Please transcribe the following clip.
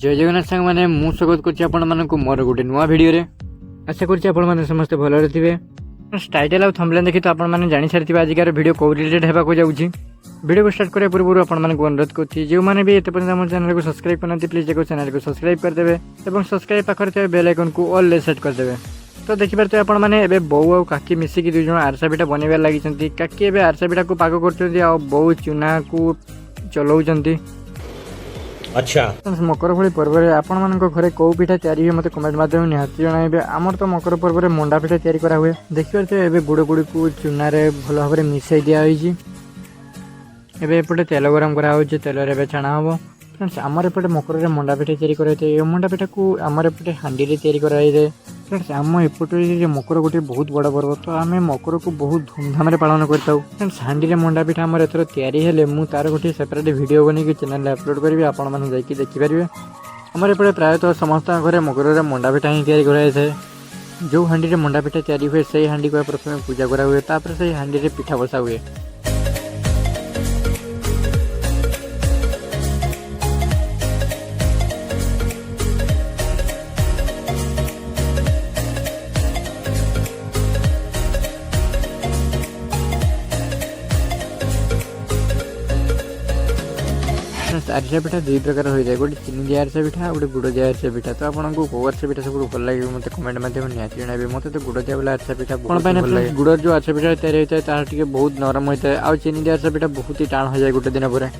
जय जगन्नाथ सांग मैंने मु स्वागत कर मोर गोटे नुआ भिडियो आशा कर समस्ते भल थे टाइटल आउ थंबनेल देखी तो आपने जानी सारी आजिकार वीडियो कौ रिलेटेड होगा जाऊँगी वीडियो को स्टार्ट करने पूर्व आपको अनुरोध करुँच जो मैंने भी एत आम चैनल को सब्सक्राइब करना प्लीज चैनल को सब्सक्राइब करदे और सब्सक्राइब पाखे बेल आइकन को ऑल सेट करदे। तो देखिए आपण मैंने बो आ काकी मिसिकी दुई जन आरसा पिठा बनवार लगी काकी एवं आरसा पिठा को पाग कर बो चूना को चलाऊँ। अच्छा मकर भली पर्व आपण मान घरे कौ पिठा तैयारी हुए मत कमेंट माध्यम निहाती जन। आमर तो मकर पर्व में मंडा पिठा तैयारी करा हुए देखिए गुड़ गुड़ी को चूना भल भाव में मिसाई दिखाई एपटे तेल गरम कराऊँ तेल छाणा हम फ्रेंड्स आमर एपटे मकर मंडा पिठा तैयारी कराई मंडा पिठा को आमर एपटे हांडी तैयारी कराई फ्रेंड्स आम एपटे मकर गोटे बहुत बड़ पर्व तो आम मकर को बहुत धूमधाम पालन करता फ्रेंड्स हांडी मंडा पिठा आमर एथर तैयारी मुझे तार गोटे सेपरेट वीडियो बनी चैनल अपलोड करी आपण मैंने जाकि देखिपारे। आमर एपटे प्रायतः समस्त घरे मकर मंडा पिठा ही तैयारी कराए जो हांडी मंडा पिठा तैयारी हुए से हांडी को प्रथम पूजा करा हुए तापर से हांडी पिठा बसा हुए। आरसा पिठा दुई प्रकार होता है गोटे चीनी दिया आरसा पिठा गोटे गुड़ दिया आरसा पिठा। तो आपको कौ आरसा पिठा सब भल लगे मत कमेंट माध्यम निहाती जन। मत तो गुड़ दिया वाला आरसा पिठा गुड़ जो आरसा पिठा तैयारी होता है तार बहुत नरम होता है आ चीनी दिया आरसा पिठा बहुत ही टाण हो जाए गोटे दिन पर।